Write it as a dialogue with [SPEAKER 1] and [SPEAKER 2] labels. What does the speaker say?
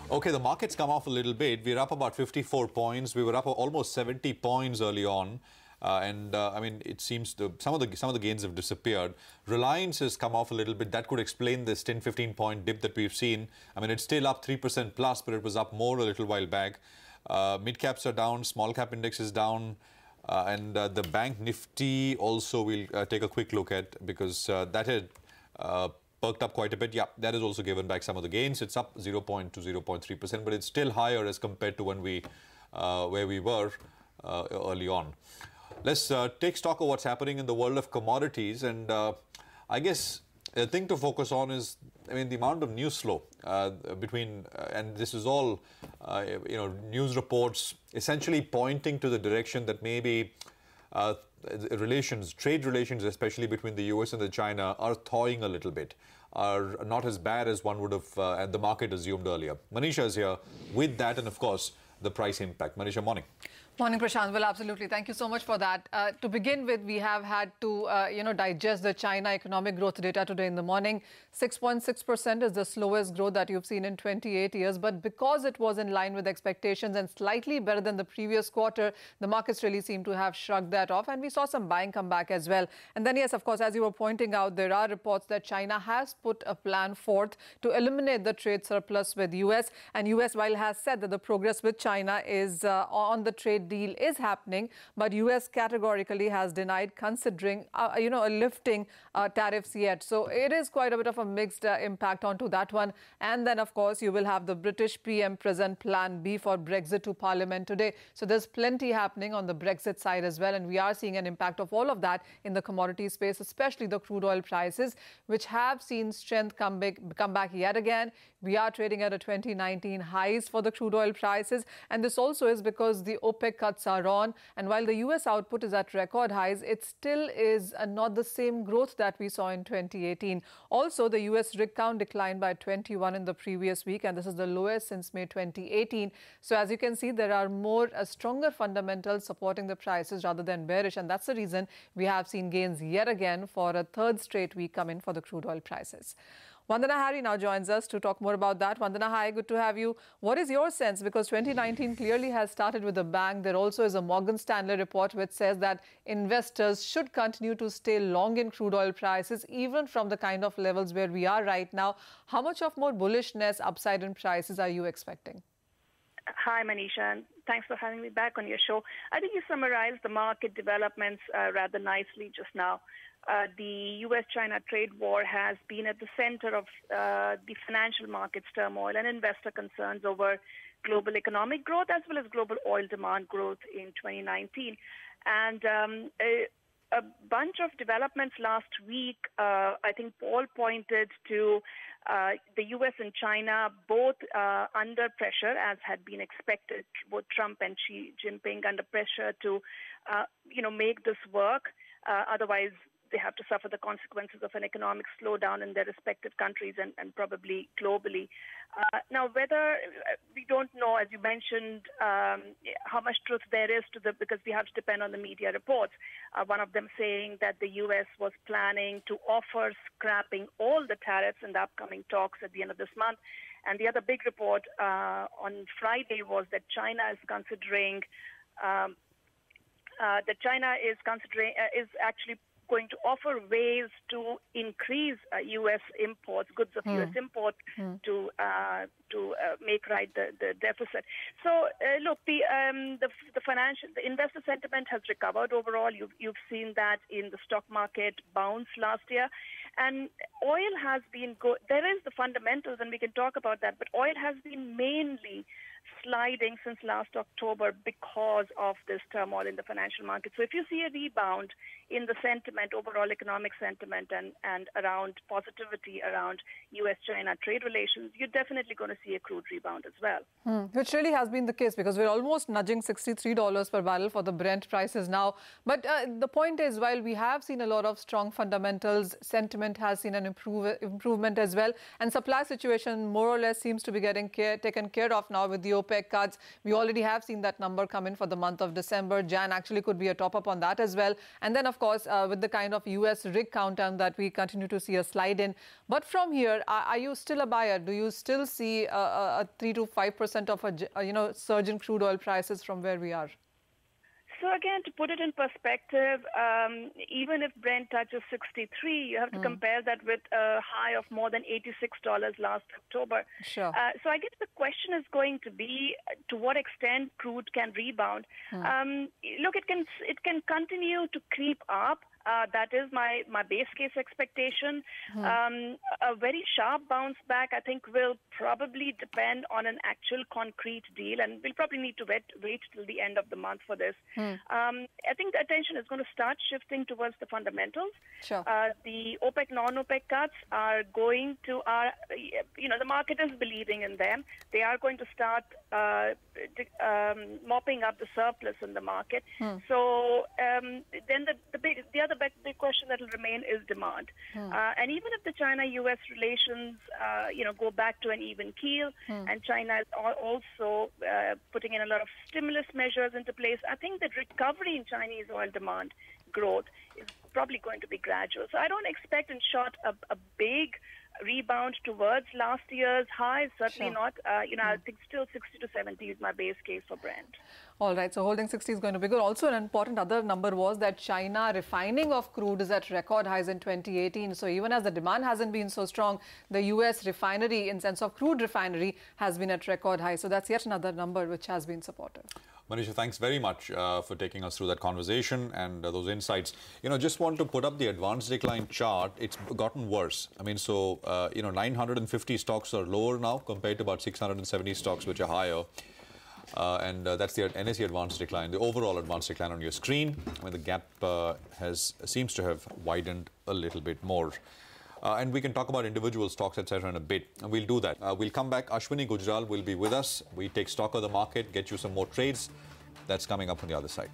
[SPEAKER 1] Okay, the market's come off a little bit. We're up about 54 points. We were up almost 70 points early on. I mean, it seems some of the gains have disappeared. Reliance has come off a little bit. That could explain this 10-15 point dip that we've seen. I mean, it's still up 3% plus, but it was up more a little while back. Mid caps are down, small cap index is down, and the bank Nifty also we'll take a quick look at because that had perked up quite a bit. Yeah, that has also given back some of the gains. It's up 0.2 to 0.3%, but it's still higher as compared to when where we were early on. Let's take stock of what's happening in the world of commodities, and I guess the thing to focus on is, I mean, the amount of news flow between, and this is all, news reports essentially pointing to the direction that maybe trade relations, especially between the US and China, are thawing a little bit, are not as bad as one would have and the market assumed earlier. Manisha is here with that, and of course, the price impact. Manisha, morning.
[SPEAKER 2] Morning, Prashant. Well, absolutely. Thank you so much for that. To begin with, we have had to, digest the China economic growth data today in the morning. 6.6% is the slowest growth that you've seen in 28 years. But because it was in line with expectations and slightly better than the previous quarter, the markets really seem to have shrugged that off. And we saw some buying come back as well. And then, yes, of course, as you were pointing out, there are reports that China has put a plan forth to eliminate the trade surplus with US. And US, while has said that the progress with China is on the trade deal is happening, but US categorically has denied considering, lifting tariffs yet. So it is quite a bit of a mixed impact onto that one. And then, of course, you will have the British PM present Plan B for Brexit to Parliament today. So there's plenty happening on the Brexit side as well. And we are seeing an impact of all of that in the commodity space, especially the crude oil prices, which have seen strength come back yet again. We are trading at a 2019 highs for the crude oil prices. And this also is because the OPEC cuts are on. And while the US output is at record highs, it still is not the same growth that we saw in 2018. Also, the US rig count declined by 21 in the previous week, and this is the lowest since May 2018. So as you can see, there are stronger fundamentals supporting the prices rather than bearish. And that's the reason we have seen gains yet again for a third straight week come in for the crude oil prices. Vandana Hari now joins us to talk more about that. Vandana, hi, good to have you. What is your sense? Because 2019 clearly has started with a bang. There also is a Morgan Stanley report which says that investors should continue to stay long in crude oil prices, even from the kind of levels where we are right now. How much of more bullishness, upside in prices are you expecting?
[SPEAKER 3] Hi, Manisha, and thanks for having me back on your show. I think you summarized the market developments rather nicely just now. The US-China trade war has been at the center of the financial markets turmoil and investor concerns over global economic growth as well as global oil demand growth in 2019. And a bunch of developments last week, I think Paul pointed to the US and China both under pressure, as had been expected, both Trump and Xi Jinping under pressure to, make this work. Otherwise, they have to suffer the consequences of an economic slowdown in their respective countries and probably globally. Now, whether we don't know, as you mentioned, how much truth there is because we have to depend on the media reports. One of them saying that the U.S. was planning to offer scrapping all the tariffs in the upcoming talks at the end of this month. And the other big report on Friday was that China is considering is actually going to offer ways to increase U.S. imports, goods of U.S. imports, to make right the deficit. So look, the investor sentiment has recovered overall. You've seen that in the stock market bounce last year, and oil has been good. There is the fundamentals, and we can talk about that. But oil has been mainly sliding since last October because of this turmoil in the financial market. So if you see a rebound in the sentiment, overall economic sentiment, and around positivity around US-China trade relations, you're definitely going to see a crude rebound as well.
[SPEAKER 2] Which really has been the case because we're almost nudging $63 per barrel for the Brent prices now. But the point is, while we have seen a lot of strong fundamentals, sentiment has seen an improvement as well. And supply situation more or less seems to be getting taken care of now with the OPEC cuts. We already have seen that number come in for the month of December. Jan actually could be a top-up on that as well. And then, of course, with the kind of U.S. rig countdown that we continue to see a slide in. But from here, are you still a buyer? Do you still see a 3 to 5% of a surge in crude oil prices from where we are?
[SPEAKER 3] So again, to put it in perspective, even if Brent touches 63, you have to compare that with a high of more than $86 last October.
[SPEAKER 2] Sure.
[SPEAKER 3] So I guess the question is going to be to what extent crude can rebound. Look, it can continue to creep up. That is my base case expectation. A very sharp bounce back, I think, will probably depend on an actual concrete deal, and we'll probably need to wait till the end of the month for this. I think the attention is going to start shifting towards the fundamentals.
[SPEAKER 2] Sure.
[SPEAKER 3] The OPEC, non-OPEC cuts are going to, the market is believing in them. They are going to start mopping up the surplus in the market. So then the other big question that will remain is demand. And even if the China-U.S. relations, go back to an even keel, and China is also putting in a lot of stimulus measures into place, I think that recovery in Chinese oil demand growth is probably going to be gradual. So I don't expect in short a big rebound towards last year's highs. Certainly not. I think still 60 to 70 is my base case for Brent.
[SPEAKER 2] All right, so holding 60 is going to be good. Also, an important other number was that China refining of crude is at record highs in 2018. So even as the demand hasn't been so strong, the U.S. refinery, in sense of crude refinery, has been at record highs. So that's yet another number which has been supportive.
[SPEAKER 1] Manisha, thanks very much for taking us through that conversation and those insights. Just want to put up the advanced decline chart. It's gotten worse. I mean, so, 950 stocks are lower now compared to about 670 stocks, which are higher. And that's the NSE advanced decline, the overall advanced decline on your screen. I mean, the gap seems to have widened a little bit more. And we can talk about individual stocks, etc. in a bit. And we'll do that. We'll come back. Ashwini Gujral will be with us. We take stock of the market, get you some more trades. That's coming up on the other side.